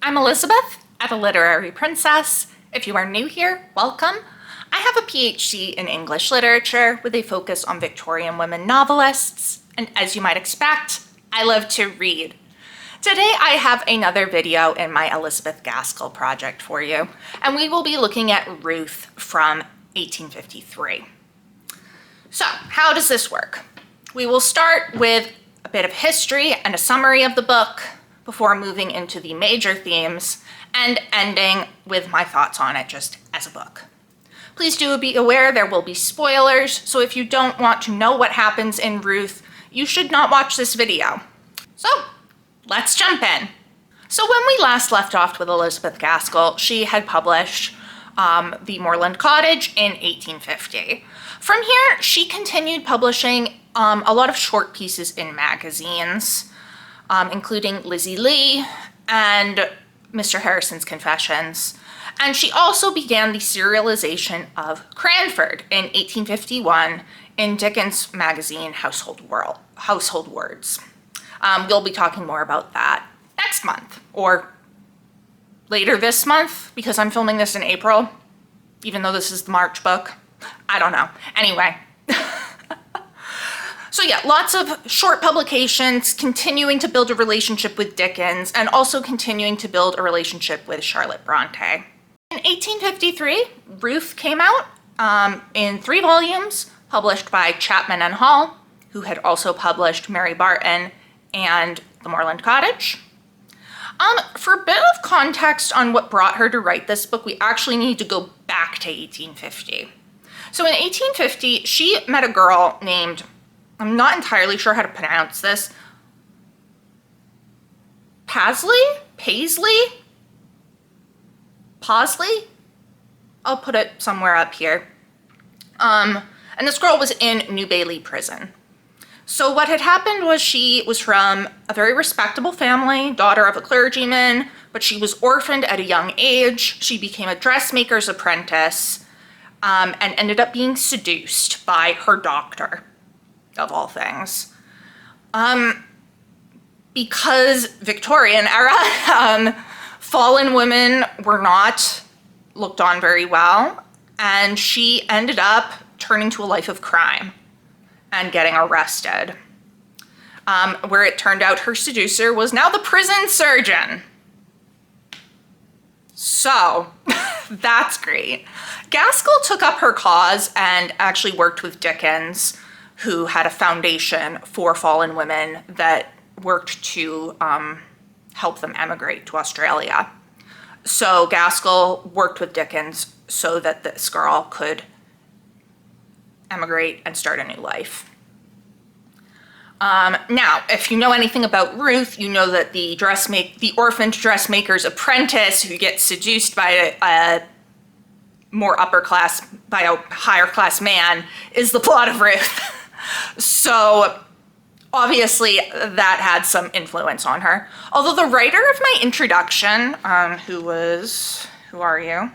I'm Elizabeth at A Literary Princess. If you are new here, welcome. I have a PhD in English literature with a focus on Victorian women novelists, and as you might expect, I love to read. Today I have another video in my Elizabeth Gaskell project for you, and we will be looking at Ruth from 1853. So, how does this work? We will start with a bit of history and a summary of the book before moving into the major themes and ending with my thoughts on it just as a book. Please do be aware there will be spoilers, so if you don't want to know what happens in Ruth, you should not watch this video. So, let's jump in. So when we last left off with Elizabeth Gaskell, she had published The Moorland Cottage in 1850. From here, she continued publishing a lot of short pieces in magazines, including Lizzie Lee and Mr. Harrison's Confessions. And she also began the serialization of Cranford in 1851 in Dickens' magazine Household Words. We'll be talking more about that next month, or later this month, because I'm filming this in April, even though this is the March book. I don't know. Anyway. So yeah, lots of short publications, continuing to build a relationship with Dickens, and also continuing to build a relationship with Charlotte Bronte. In 1853, Ruth came out in 3 volumes, published by Chapman and Hall, who had also published Mary Barton and The Moorland Cottage. For a bit of context on what brought her to write this book, we actually need to go back to 1850. So in 1850, she met a girl named, I'm not entirely sure how to pronounce this, Paisley? I'll put it somewhere up here. And this girl was in New Bailey Prison. So what had happened was she was from a very respectable family, daughter of a clergyman, but she was orphaned at a young age. She became a dressmaker's apprentice and ended up being seduced by her doctor, of all things. Because Victorian era, fallen women were not looked on very well, and she ended up turning to a life of crime and getting arrested, where it turned out her seducer was now the prison surgeon. So, that's great. Gaskell took up her cause and actually worked with Dickens, who had a foundation for fallen women that worked to help them emigrate to Australia. So Gaskell worked with Dickens so that this girl could emigrate and start a new life. Now, if you know anything about Ruth, you know that the orphaned dressmaker's apprentice who gets seduced by a higher class man is the plot of Ruth. So obviously that had some influence on her. Although the writer of my introduction, who are you?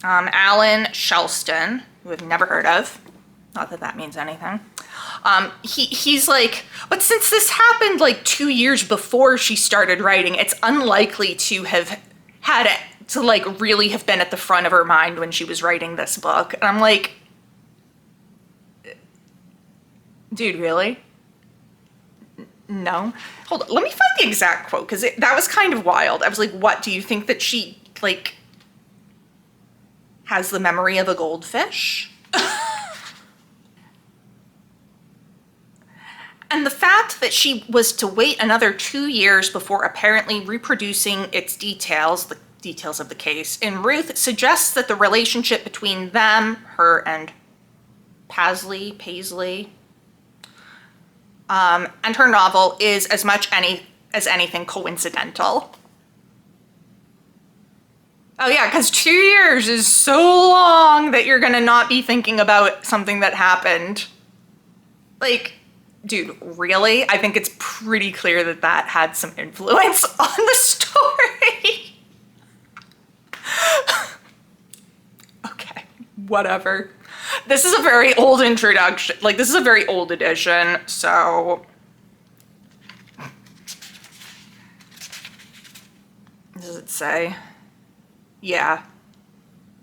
Alan Shelston, who I've never heard of. Not that that means anything. He's like, but since this happened like 2 years before she started writing, it's unlikely to have had it to like really have been at the front of her mind when she was writing this book. And I'm like, dude, really? No. Hold on, let me find the exact quote, because that was kind of wild. I was like, what, do you think that she like has the memory of a goldfish? And the fact that she was to wait another 2 years before apparently reproducing its details, the details of the case, in Ruth suggests that the relationship between them, her and Paisley, and her novel is as much as anything coincidental. Oh yeah, because 2 years is so long that you're gonna not be thinking about something that happened. Like, dude, really? I think it's pretty clear that that had some influence on the story. Okay, whatever. This is a very old introduction. Like, this is a very old edition, so does it say? Yeah.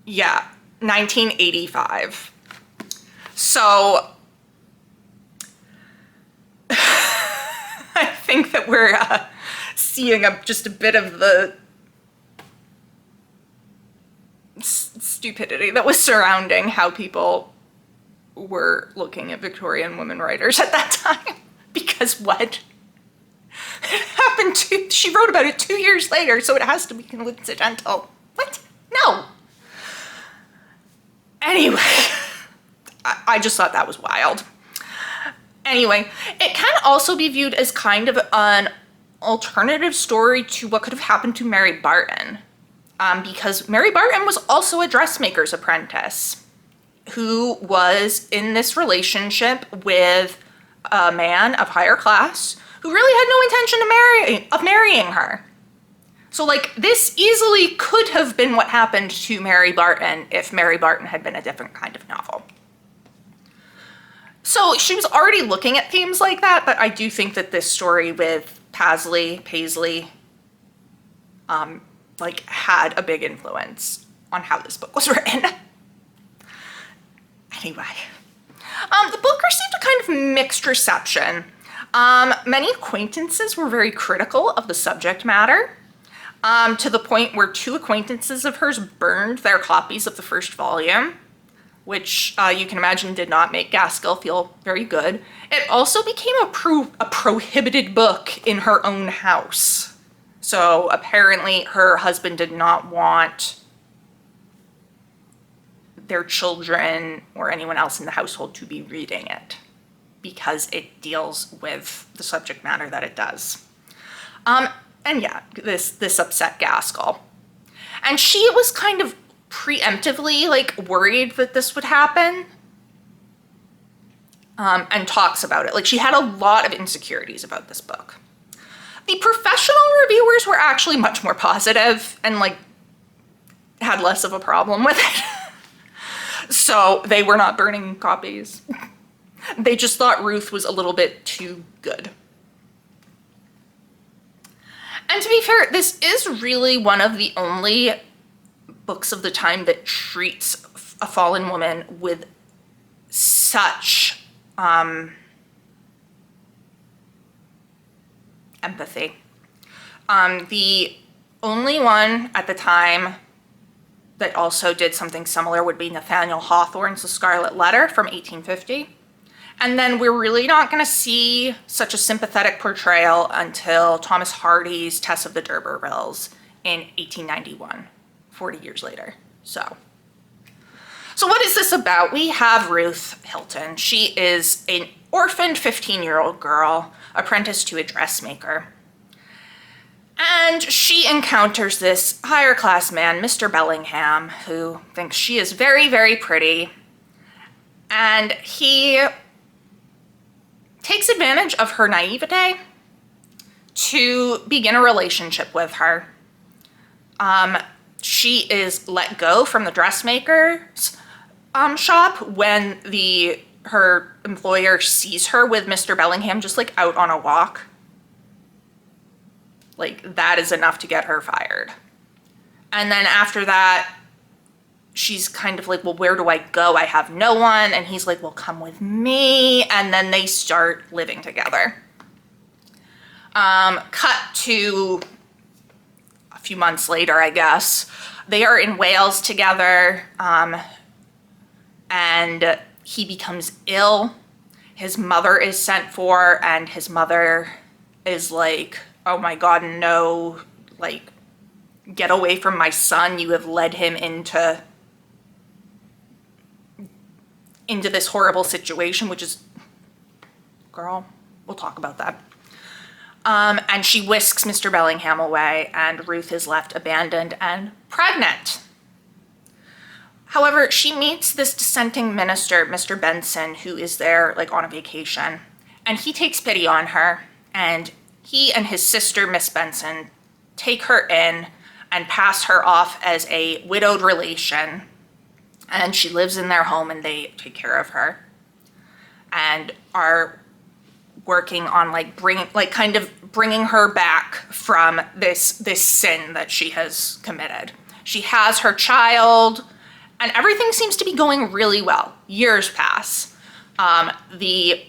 Yeah, 1985. So I think that we're seeing just a bit of the stupidity that was surrounding how people were looking at Victorian women writers at that time. Because what? It happened she wrote about it 2 years later, so it has to be coincidental. What? No. Anyway, I just thought that was wild. Anyway, it can also be viewed as kind of an alternative story to what could have happened to Mary Barton. Because Mary Barton was also a dressmaker's apprentice who was in this relationship with a man of higher class who really had no intention of marrying her. So like this easily could have been what happened to Mary Barton if Mary Barton had been a different kind of novel. So she was already looking at themes like that, but I do think that this story with Paisley, like had a big influence on how this book was written. Anyway, the book received a kind of mixed reception. Many acquaintances were very critical of the subject matter, to the point where 2 acquaintances of hers burned their copies of the first volume, which you can imagine did not make Gaskell feel very good. It also became a prohibited book in her own house. So apparently her husband did not want their children or anyone else in the household to be reading it because it deals with the subject matter that it does. And yeah, this upset Gaskell. And she was kind of preemptively like worried that this would happen, and talks about it. Like she had a lot of insecurities about this book. The professional reviewers were actually much more positive and like had less of a problem with it. So they were not burning copies. They just thought Ruth was a little bit too good. And to be fair, this is really one of the only books of the time that treats a fallen woman with such empathy. The only one at the time that also did something similar would be Nathaniel Hawthorne's The Scarlet Letter from 1850. And then we're really not going to see such a sympathetic portrayal until Thomas Hardy's Tess of the D'Urbervilles in 1891, 40 years later. So what is this about? We have Ruth Hilton. She is an orphaned 15-year-old girl, apprenticed to a dressmaker. And she encounters this higher class man, Mr. Bellingham, who thinks she is very, very pretty. And he takes advantage of her naivete to begin a relationship with her. She is let go from the dressmaker's shop when her employer sees her with Mr. Bellingham just like out on a walk. Like that is enough to get her fired. And then after that, she's kind of like, well, where do I go? I have no one. And he's like, well, come with me. And then they start living together. Cut to a few months later, I guess. They are in Wales together. And he becomes ill. His mother is sent for, and his mother is like, oh my God, no, like, get away from my son. You have led him into this horrible situation, which is, girl, we'll talk about that. And she whisks Mr. Bellingham away, and Ruth is left abandoned and pregnant. However, she meets this dissenting minister, Mr. Benson, who is there like on a vacation, and he takes pity on her, and he and his sister, Miss Benson, take her in and pass her off as a widowed relation. And she lives in their home and they take care of her and are working on like kind of bringing her back from this sin that she has committed. She has her child, and everything seems to be going really well. Years pass. The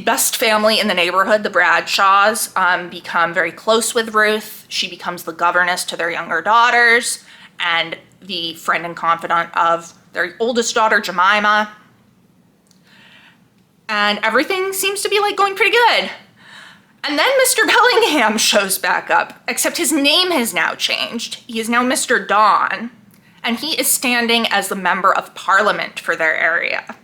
best family in the neighborhood, the Bradshaws, become very close with Ruth. She becomes the governess to their younger daughters and the friend and confidant of their oldest daughter, Jemima. And everything seems to be like going pretty good. And then Mr. Bellingham shows back up, except his name has now changed. He is now Mr. Don, and he is standing as the member of parliament for their area.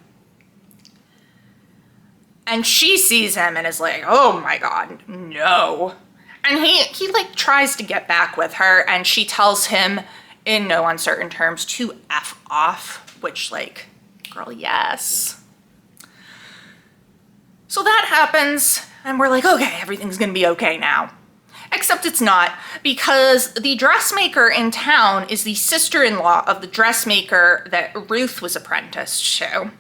And she sees him and is like, oh my God, no. And he like tries to get back with her, and she tells him in no uncertain terms to F off, which, like, girl, yes. So that happens, and we're like, okay, everything's gonna be okay now. Except it's not, because the dressmaker in town is the sister-in-law of the dressmaker that Ruth was apprenticed to.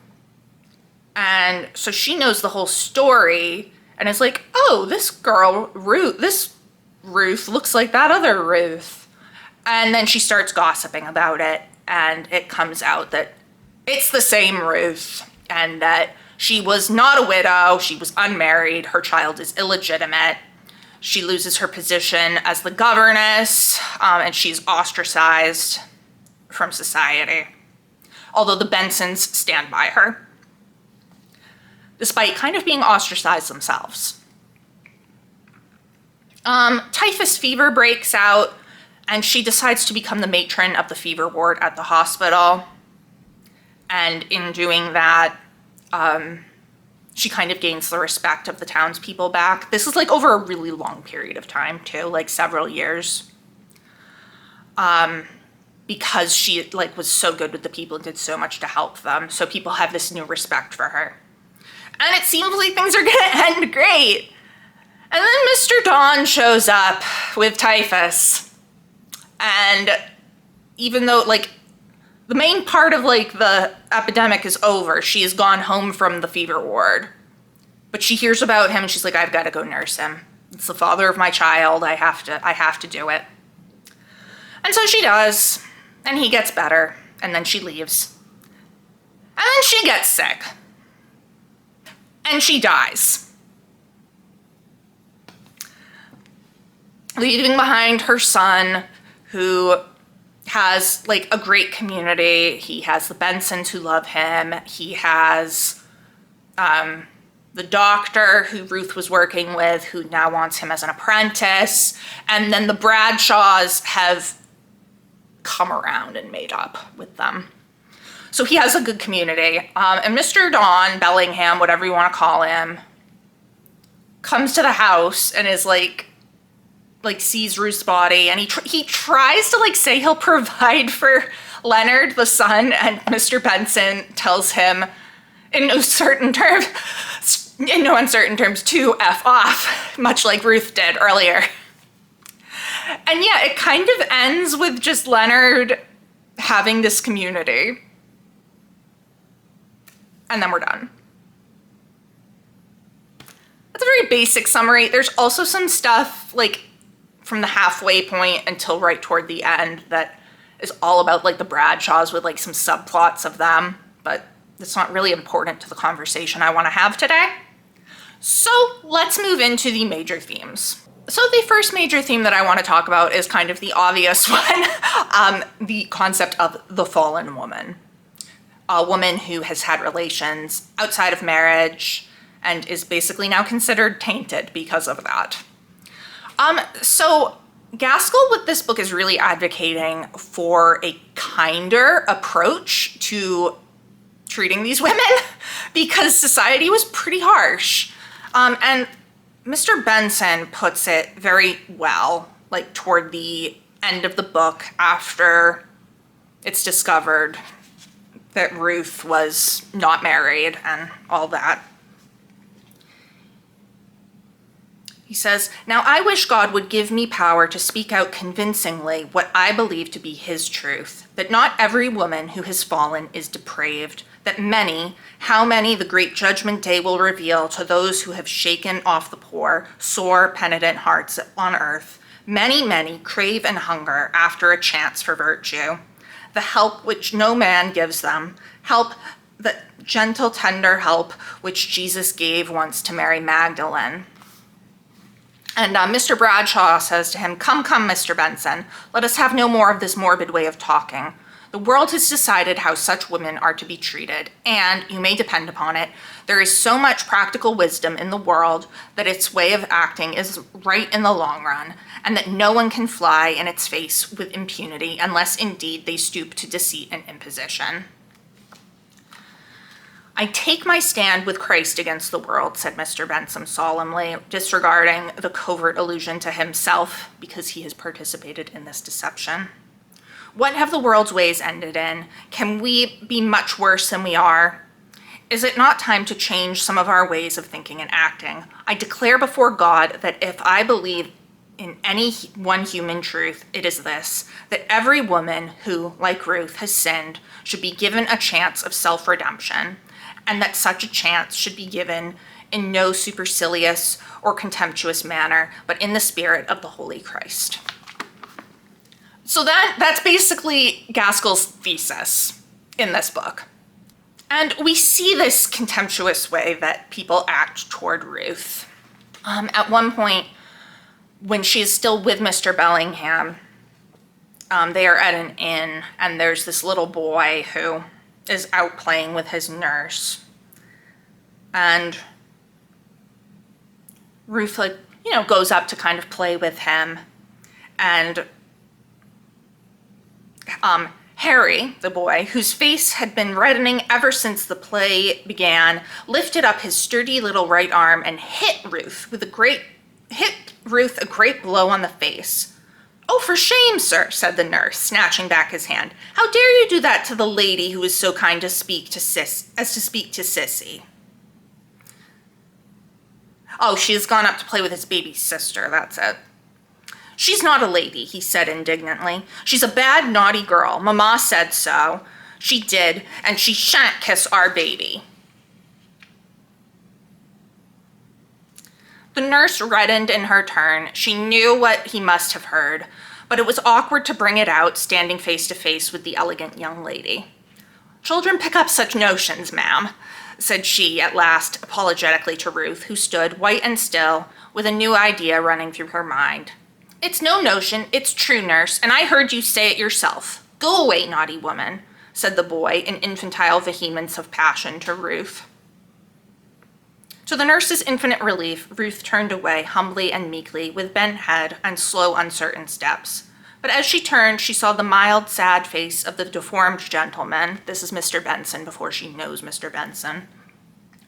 And so she knows the whole story, and is like, oh, this girl, this Ruth looks like that other Ruth. And then she starts gossiping about it, and it comes out that it's the same Ruth, and that she was not a widow, she was unmarried, her child is illegitimate. She loses her position as the governess, and she's ostracized from society, although the Bensons stand by her, despite kind of being ostracized themselves. Typhus fever breaks out, and she decides to become the matron of the fever ward at the hospital. And in doing that, she kind of gains the respect of the townspeople back. This is like over a really long period of time too, like several years. Because she like was so good with the people and did so much to help them. So people have this new respect for her. And it seems like things are gonna end great. And then Mr. Don shows up with typhus. And even though like the main part of like the epidemic is over, she has gone home from the fever ward. But she hears about him and she's like, I've got to go nurse him. It's the father of my child. I have to do it. And so she does, and he gets better, and then she leaves. And then she gets sick. And she dies. Leaving behind her son, who has like a great community. He has the Bensons who love him. He has the doctor who Ruth was working with, who now wants him as an apprentice. And then the Bradshaws have come around and made up with them. So he has a good community. And Mr. Don Bellingham, whatever you want to call him, comes to the house and is like sees Ruth's body, and he tries to like say he'll provide for Leonard, the son, and Mr. Benson tells him in no uncertain terms to F off, much like Ruth did earlier. And yeah, it kind of ends with just Leonard having this community. And then we're done. That's a very basic summary. There's also some stuff like from the halfway point until right toward the end that is all about like the Bradshaws with like some subplots of them, but it's not really important to the conversation I want to have today. So let's move into the major themes. So the first major theme that I want to talk about is kind of the obvious one, the concept of the fallen woman. A woman who has had relations outside of marriage and is basically now considered tainted because of that. So Gaskell with this book is really advocating for a kinder approach to treating these women because society was pretty harsh. And Mr. Benson puts it very well, like toward the end of the book after it's discovered that Ruth was not married and all that. He says, "Now I wish God would give me power to speak out convincingly what I believe to be his truth, that not every woman who has fallen is depraved, that many, how many the great judgment day will reveal to those who have shaken off the poor, sore, penitent hearts on earth. Many, many crave and hunger after a chance for virtue, the help which no man gives them, help, the gentle, tender help which Jesus gave once to Mary Magdalene. And Mr. Bradshaw says to him, "Come, come, Mr. Benson, let us have no more of this morbid way of talking. The world has decided how such women are to be treated, and you may depend upon it, there is so much practical wisdom in the world that its way of acting is right in the long run, and that no one can fly in its face with impunity unless indeed they stoop to deceit and imposition." "I take my stand with Christ against the world," said Mr. Benson solemnly, disregarding the covert allusion to himself because he has participated in this deception. "What have the world's ways ended in? Can we be much worse than we are? Is it not time to change some of our ways of thinking and acting? I declare before God that if I believe in any one human truth, it is this, that every woman who, like Ruth, has sinned should be given a chance of self-redemption, and that such a chance should be given in no supercilious or contemptuous manner, but in the spirit of the Holy Christ." So that's basically Gaskell's thesis in this book. And we see this contemptuous way that people act toward Ruth. At one point, when she is still with Mr. Bellingham, they are at an inn, and there's this little boy who is out playing with his nurse. And Ruth, goes up to kind of play with him. And Harry, the boy, whose face had been reddening ever since the play began, lifted up his sturdy little right arm and hit Ruth a great blow on the face. "Oh, for shame, sir," said the nurse, snatching back his hand. "How dare you do that to the lady who was so kind to speak to Sissy?" "Oh, she has gone up to play with his baby sister, that's it." "She's not a lady," he said indignantly. "She's a bad, naughty girl. Mamma said so. She did, and she shan't kiss our baby." The nurse reddened in her turn. She knew what he must have heard, but it was awkward to bring it out standing face to face with the elegant young lady. "Children pick up such notions, ma'am," said she at last apologetically to Ruth, who stood white and still with a new idea running through her mind. "It's no notion, it's true, nurse, and I heard you say it yourself. Go away, naughty woman," said the boy in infantile vehemence of passion to Ruth. To the nurse's infinite relief, Ruth turned away humbly and meekly, with bent head and slow, uncertain steps. But as she turned, she saw the mild, sad face of the deformed gentleman, this is Mr. Benson before she knows Mr. Benson,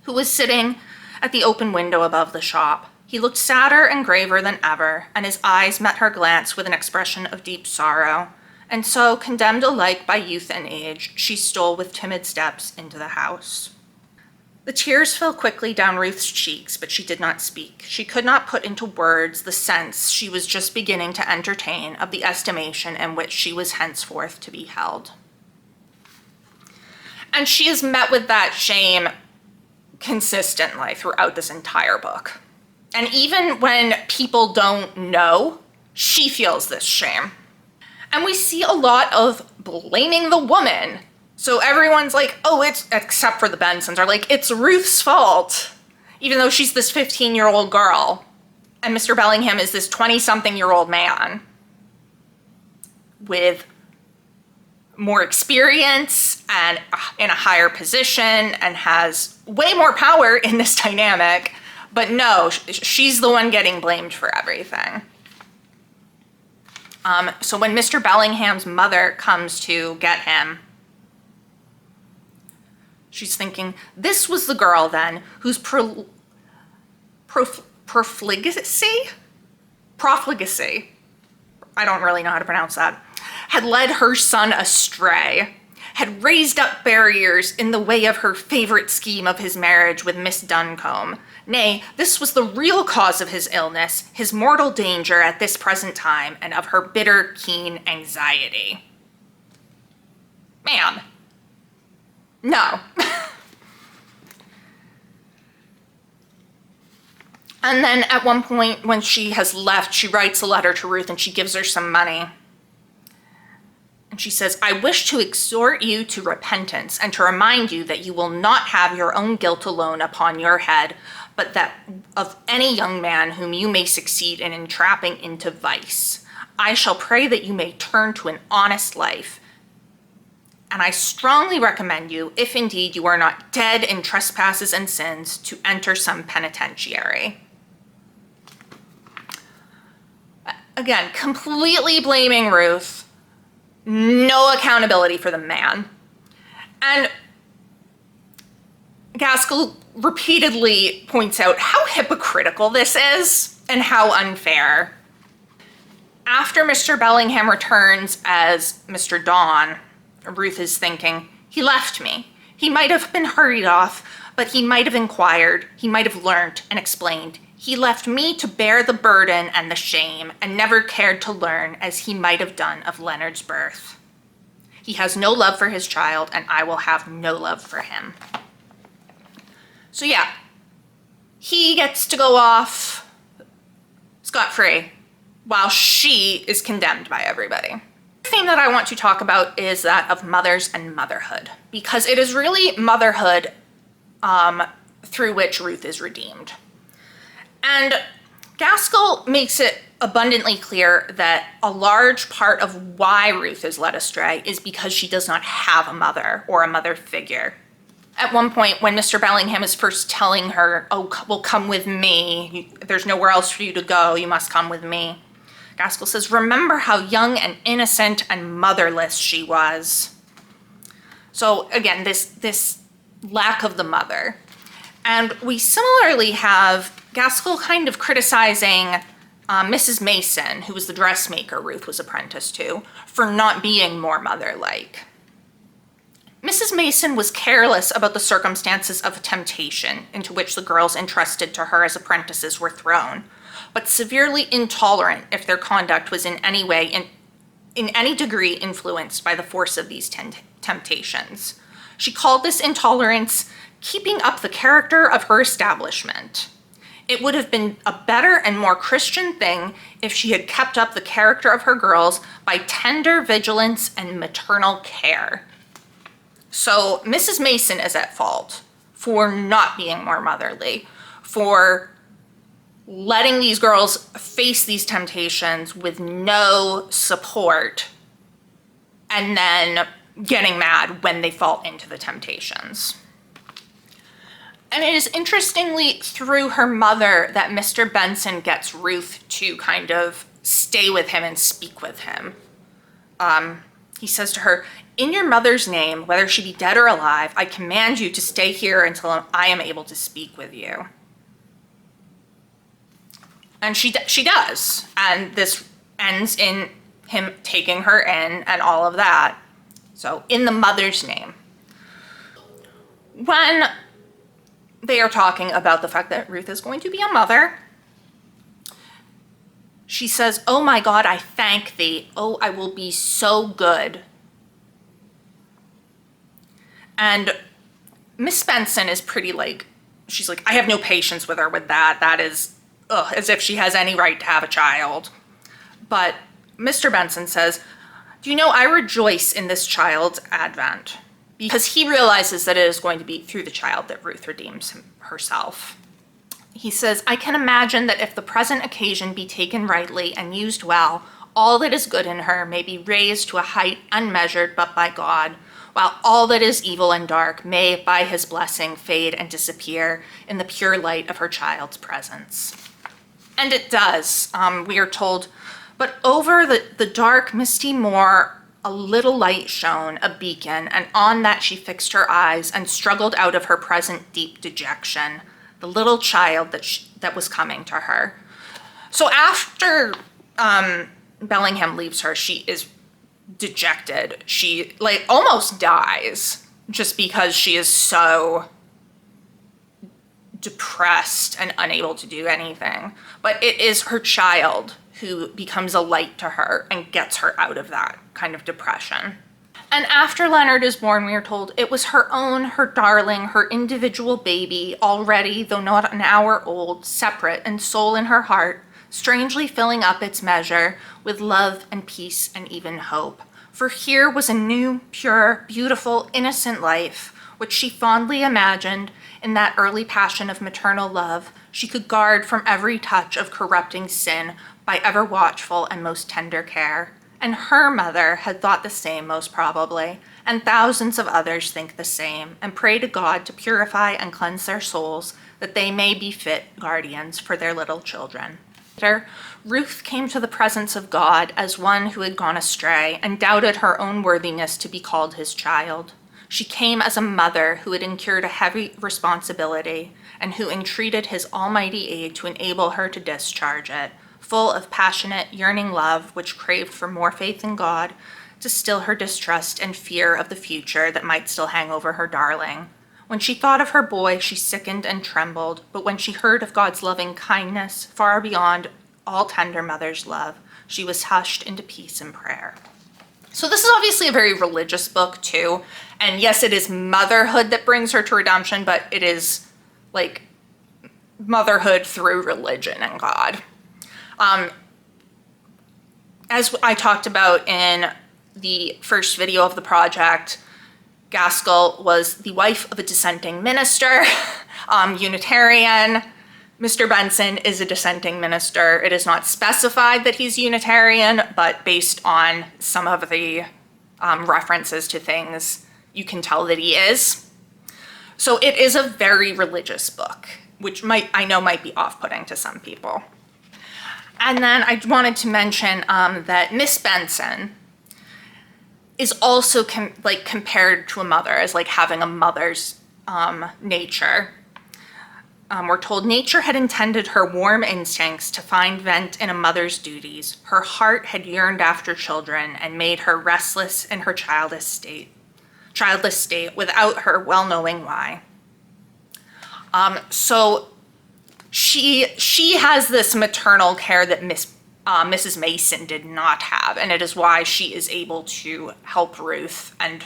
who was sitting at the open window above the shop. He looked sadder and graver than ever, and his eyes met her glance with an expression of deep sorrow. And so, condemned alike by youth and age, she stole with timid steps into the house. The tears fell quickly down Ruth's cheeks, but she did not speak. She could not put into words the sense she was just beginning to entertain of the estimation in which she was henceforth to be held. And she is met with that shame consistently throughout this entire book. And even when people don't know, she feels this shame. And we see a lot of blaming the woman. So everyone's like, oh, except for the Bensons, are like, it's Ruth's fault, even though she's this 15-year-old girl. And Mr. Bellingham is this 20-something-year-old man with more experience and in a higher position and has way more power in this dynamic. But no, she's the one getting blamed for everything. So when Mr. Bellingham's mother comes to get him, she's thinking, this was the girl then whose profligacy, I don't really know how to pronounce that, had led her son astray, had raised up barriers in the way of her favorite scheme of his marriage with Miss Duncombe. Nay, this was the real cause of his illness, his mortal danger at this present time, and of her bitter, keen anxiety. Ma'am, No. And then at one point when she has left, she writes a letter to Ruth and she gives her some money. And she says, I wish to exhort you to repentance and to remind you that you will not have your own guilt alone upon your head, but that of any young man whom you may succeed in entrapping into vice. I shall pray that you may turn to an honest life. And I strongly recommend you, if indeed you are not dead in trespasses and sins, to enter some penitentiary. Again, completely blaming Ruth, no accountability for the man. And Gaskell repeatedly points out how hypocritical this is and how unfair. After Mr. Bellingham returns as Mr. Dawn, Ruth is thinking, he left me. He might have been hurried off, but he might have inquired, he might have learnt and explained. He left me to bear the burden and the shame, and never cared to learn as he might have done of Leonard's birth. He has no love for his child, and I will have no love for him. So yeah, he gets to go off scot-free, while she is condemned by everybody. The thing that I want to talk about is that of mothers and motherhood, because it is really motherhood through which Ruth is redeemed. And Gaskell makes it abundantly clear that a large part of why Ruth is led astray is because she does not have a mother or a mother figure. At one point, when Mr. Bellingham is first telling her, oh, well, come with me. There's nowhere else for you to go. You must come with me. Gaskell says, remember how young and innocent and motherless she was. So again, this lack of the mother. And we similarly have Gaskell kind of criticizing Mrs. Mason, who was the dressmaker Ruth was apprenticed to, for not being more mother-like. Mrs. Mason was careless about the circumstances of temptation into which the girls entrusted to her as apprentices were thrown, but severely intolerant if their conduct was in any way, in any degree, influenced by the force of these temptations. She called this intolerance keeping up the character of her establishment. It would have been a better and more Christian thing if she had kept up the character of her girls by tender vigilance and maternal care. So Mrs. Mason is at fault for not being more motherly, for letting these girls face these temptations with no support and then getting mad when they fall into the temptations. And it is interestingly through her mother that Mr. Benson gets Ruth to kind of stay with him and speak with him. He says to her, in your mother's name, whether she be dead or alive, I command you to stay here until I am able to speak with you. And she does. And this ends in him taking her in and all of that. So in the mother's name. When they are talking about the fact that Ruth is going to be a mother, she says, oh my God, I thank thee. Oh, I will be so good. And Miss Benson is pretty she's like, I have no patience with her with that. That is, as if she has any right to have a child. But Mr. Benson says, do you know, I rejoice in this child's advent, because he realizes that it is going to be through the child that Ruth redeems herself. He says, I can imagine that if the present occasion be taken rightly and used well, all that is good in her may be raised to a height unmeasured but by God, while all that is evil and dark may, by his blessing, fade and disappear in the pure light of her child's presence. And it does. We are told, but over the dark, misty moor, a little light shone, a beacon, and on that she fixed her eyes and struggled out of her present deep dejection, the little child that was coming to her. So after Bellingham leaves her, she is dejected. She almost dies just because she is so depressed and unable to do anything. But it is her child who becomes a light to her and gets her out of that kind of depression. And after Leonard is born, we are told it was her own, her darling, her individual baby, already, though not an hour old, separate and sole in her heart, strangely filling up its measure with love and peace and even hope. For here was a new, pure, beautiful, innocent life, which she fondly imagined in that early passion of maternal love she could guard from every touch of corrupting sin by ever watchful and most tender care. And her mother had thought the same, most probably, and thousands of others think the same, and pray to God to purify and cleanse their souls, that they may be fit guardians for their little children. Later, Ruth came to the presence of God as one who had gone astray and doubted her own worthiness to be called his child. She came as a mother who had incurred a heavy responsibility and who entreated his almighty aid to enable her to discharge it, full of passionate, yearning love, which craved for more faith in God to still her distrust and fear of the future that might still hang over her darling. When she thought of her boy, she sickened and trembled, but when she heard of God's loving kindness, far beyond all tender mother's love, she was hushed into peace and prayer. So this is obviously a very religious book too, and yes, it is motherhood that brings her to redemption, but it is like motherhood through religion and God. As I talked about in the first video of the project, Gaskell was the wife of a dissenting minister, Unitarian. Mr. Benson is a dissenting minister. It is not specified that he's Unitarian, but based on some of the references to things, you can tell that he is. So it is a very religious book, which I know might be off-putting to some people. And then I wanted to mention that Miss Benson is also compared to a mother as like having a mother's nature. We're told nature had intended her warm instincts to find vent in a mother's duties. Her heart had yearned after children and made her restless in her childless state without her well knowing why. So she has this maternal care that Mrs. Mason did not have, and it is why she is able to help Ruth and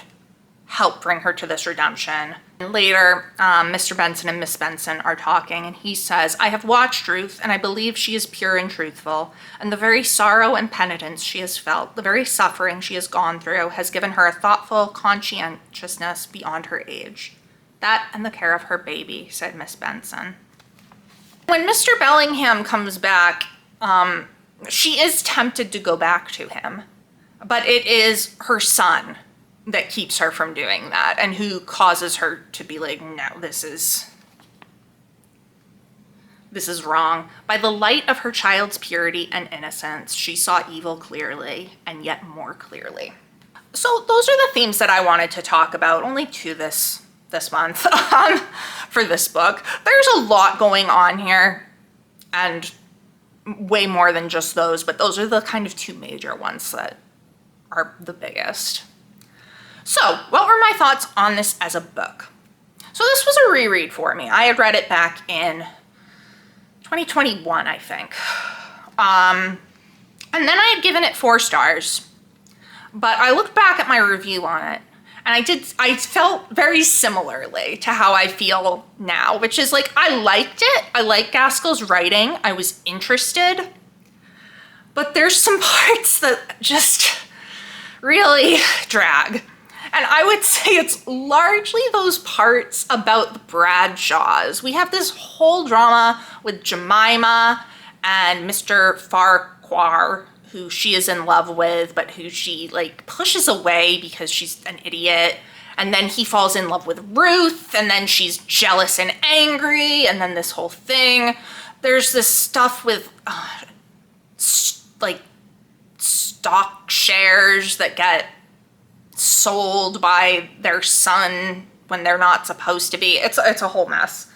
help bring her to this redemption. And later, Mr. Benson and Miss Benson are talking, and he says, "I have watched Ruth, and I believe she is pure and truthful, and the very sorrow and penitence she has felt, the very suffering she has gone through, has given her a thoughtful conscientiousness beyond her age. That and the care of her baby," said Miss Benson. When Mr. Bellingham comes back, she is tempted to go back to him, but it is her son that keeps her from doing that and who causes her to be like, no, this is wrong. By the light of her child's purity and innocence, she saw evil clearly and yet more clearly. So those are the themes that I wanted to talk about, only two this month for this book. There's a lot going on here and way more than just those, but those are the kind of two major ones that are the biggest. So what were my thoughts on this as a book? So this was a reread for me. I had read it back in 2021, I think. And then I had given it 4 stars, but I looked back at my review on it and I felt very similarly to how I feel now, which is like, I liked it. I like Gaskell's writing. I was interested, but there's some parts that just really drag. And I would say it's largely those parts about the Bradshaws. We have this whole drama with Jemima and Mr. Farquhar, who she is in love with, but who she like pushes away because she's an idiot. And then he falls in love with Ruth, and then she's jealous and angry, and then this whole thing. There's this stuff with like stock shares that get sold by their son when they're not supposed to be. It's a whole mess.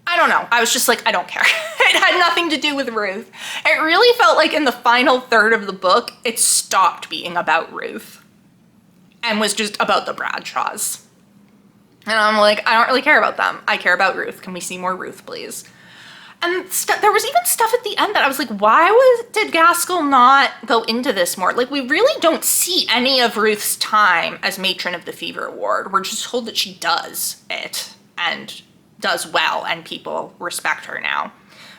I don't know. I was just like, I don't care. It had nothing to do with Ruth. It really felt like in the final third of the book, it stopped being about Ruth and was just about the Bradshaws. And I'm like, I don't really care about them. I care about Ruth. Can we see more Ruth, please? And there was even stuff at the end that I was like, did Gaskell not go into this more? Like, we really don't see any of Ruth's time as matron of the Fever Ward. We're just told that she does it and does well, and people respect her now.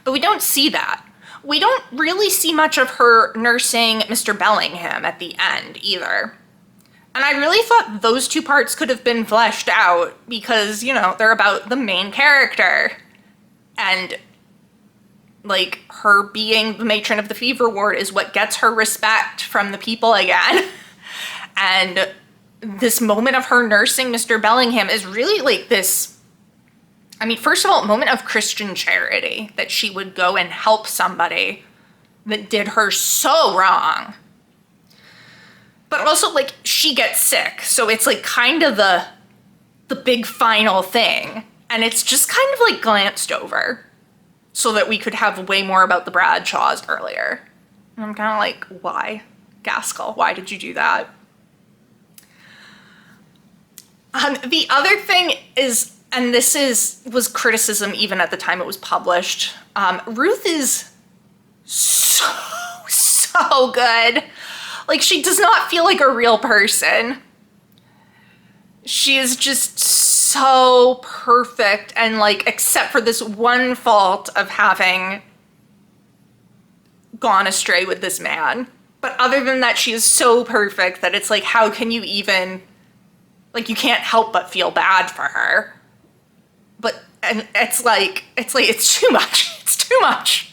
But we don't see that. We don't really see much of her nursing Mr. Bellingham at the end either. And I really thought those two parts could have been fleshed out because, you know, they're about the main character. And, like, her being the matron of the Fever Ward is what gets her respect from the people again. And this moment of her nursing Mr. Bellingham is really like this, I mean, first of all, a moment of Christian charity, that she would go and help somebody that did her so wrong. But also, like, she gets sick, so it's like kind of the big final thing. And it's just kind of like glanced over so that we could have way more about the Bradshaws earlier. And I'm kind of like, why, Gaskell? Why did you do that? The other thing is, and this was criticism even at the time it was published, Ruth is so good. Like, she does not feel like a real person. She is just so perfect, and, like, except for this one fault of having gone astray with this man. But other than that, she is so perfect that it's like, how can you even, like, you can't help but feel bad for her. But, and it's too much. It's too much.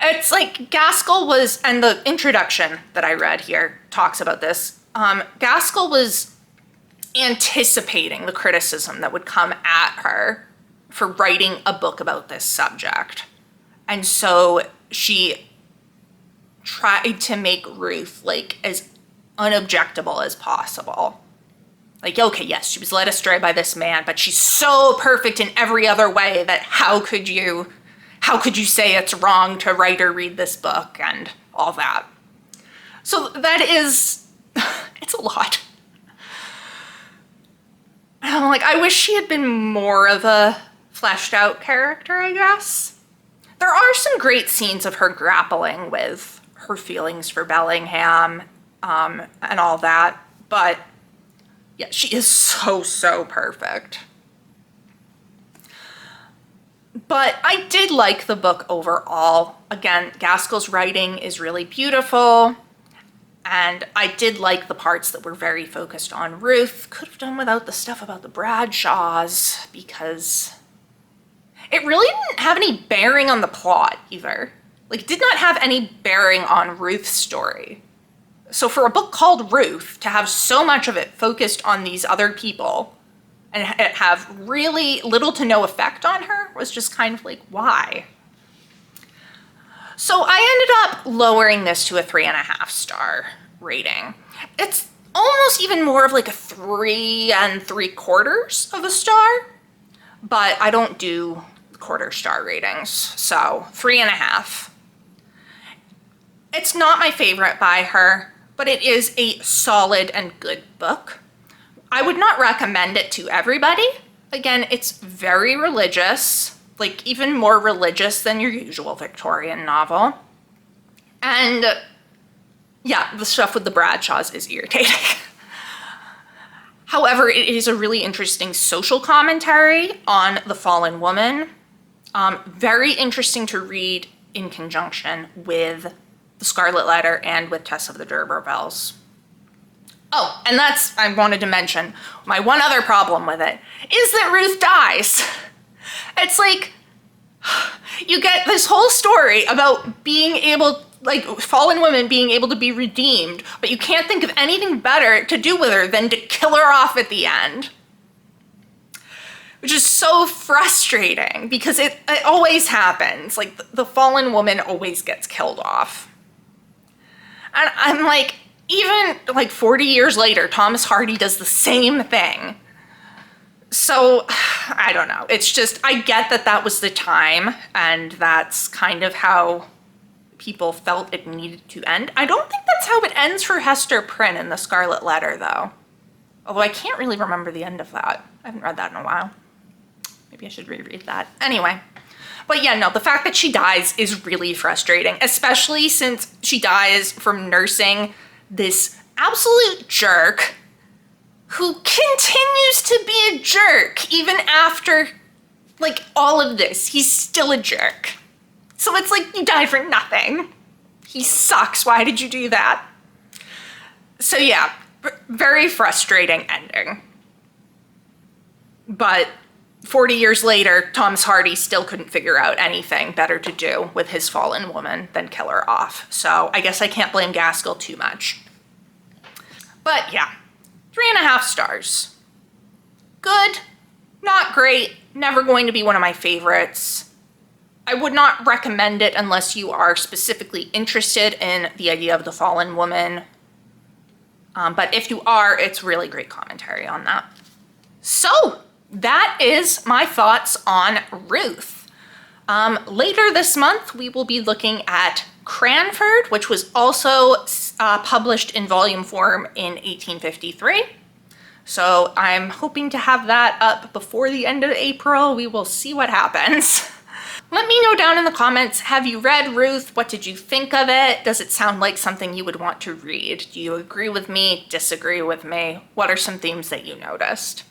It's like Gaskell was, and the introduction that I read here talks about this. Gaskell was anticipating the criticism that would come at her for writing a book about this subject. And so she tried to make Ruth, like, as unobjectable as possible. Like, okay, yes, she was led astray by this man, but she's so perfect in every other way that how could you say it's wrong to write or read this book and all that. So that is, it's a lot. And I'm like, I wish she had been more of a fleshed out character, I guess. There are some great scenes of her grappling with her feelings for Bellingham and all that, but yeah, she is so perfect. But I did like the book overall. Again, Gaskell's writing is really beautiful, and I did like the parts that were very focused on Ruth. Could have done without the stuff about the Bradshaws, because it really didn't have any bearing on the plot either. Like, it did not have any bearing on Ruth's story. So for a book called Ruth, to have so much of it focused on these other people and it have really little to no effect on her was just kind of like, why? So I ended up lowering this to a 3.5 star rating. It's almost even more of like a 3 3/4 of a star, but I don't do quarter star ratings, so 3.5. It's not my favorite by her, but it is a solid and good book. I would not recommend it to everybody. Again, it's very religious, like even more religious than your usual Victorian novel. And yeah, the stuff with the Bradshaws is irritating. However, it is a really interesting social commentary on the fallen woman. Very interesting to read in conjunction with The Scarlet Letter and with Tess of the D'Urbervilles. Oh, and I wanted to mention, my one other problem with it is that Ruth dies. It's like, you get this whole story about being able, like, fallen women being able to be redeemed, but you can't think of anything better to do with her than to kill her off at the end. Which is so frustrating, because it always happens. Like, the fallen woman always gets killed off. And I'm like, even like 40 years later, Thomas Hardy does the same thing. So, I don't know. It's just, I get that that was the time, and that's kind of how people felt it needed to end. I don't think that's how it ends for Hester Prynne in The Scarlet Letter, though. Although I can't really remember the end of that. I haven't read that in a while. Maybe I should reread that. Anyway, But yeah, no, the fact that she dies is really frustrating, especially since she dies from nursing this absolute jerk who continues to be a jerk even after, like, all of this. He's still a jerk. So it's like, you died for nothing. He sucks. Why did you do that? So yeah, very frustrating ending. But 40 years later, Thomas Hardy still couldn't figure out anything better to do with his fallen woman than kill her off. So I guess I can't blame Gaskell too much. But yeah, 3.5 stars. Good, not great, never going to be one of my favorites. I would not recommend it unless you are specifically interested in the idea of the fallen woman. But if you are, it's really great commentary on that. So that is my thoughts on Ruth. Later this month, we will be looking at Cranford, which was also published in volume form in 1853. So I'm hoping to have that up before the end of April. We will see what happens. Let me know down in the comments, have you read Ruth? What did you think of it? Does it sound like something you would want to read? Do you agree with me, disagree with me? What are some themes that you noticed?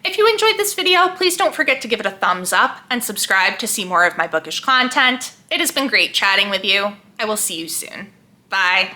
If you enjoyed this video, please don't forget to give it a thumbs up and subscribe to see more of my bookish content. It has been great chatting with you. I will see you soon. Bye.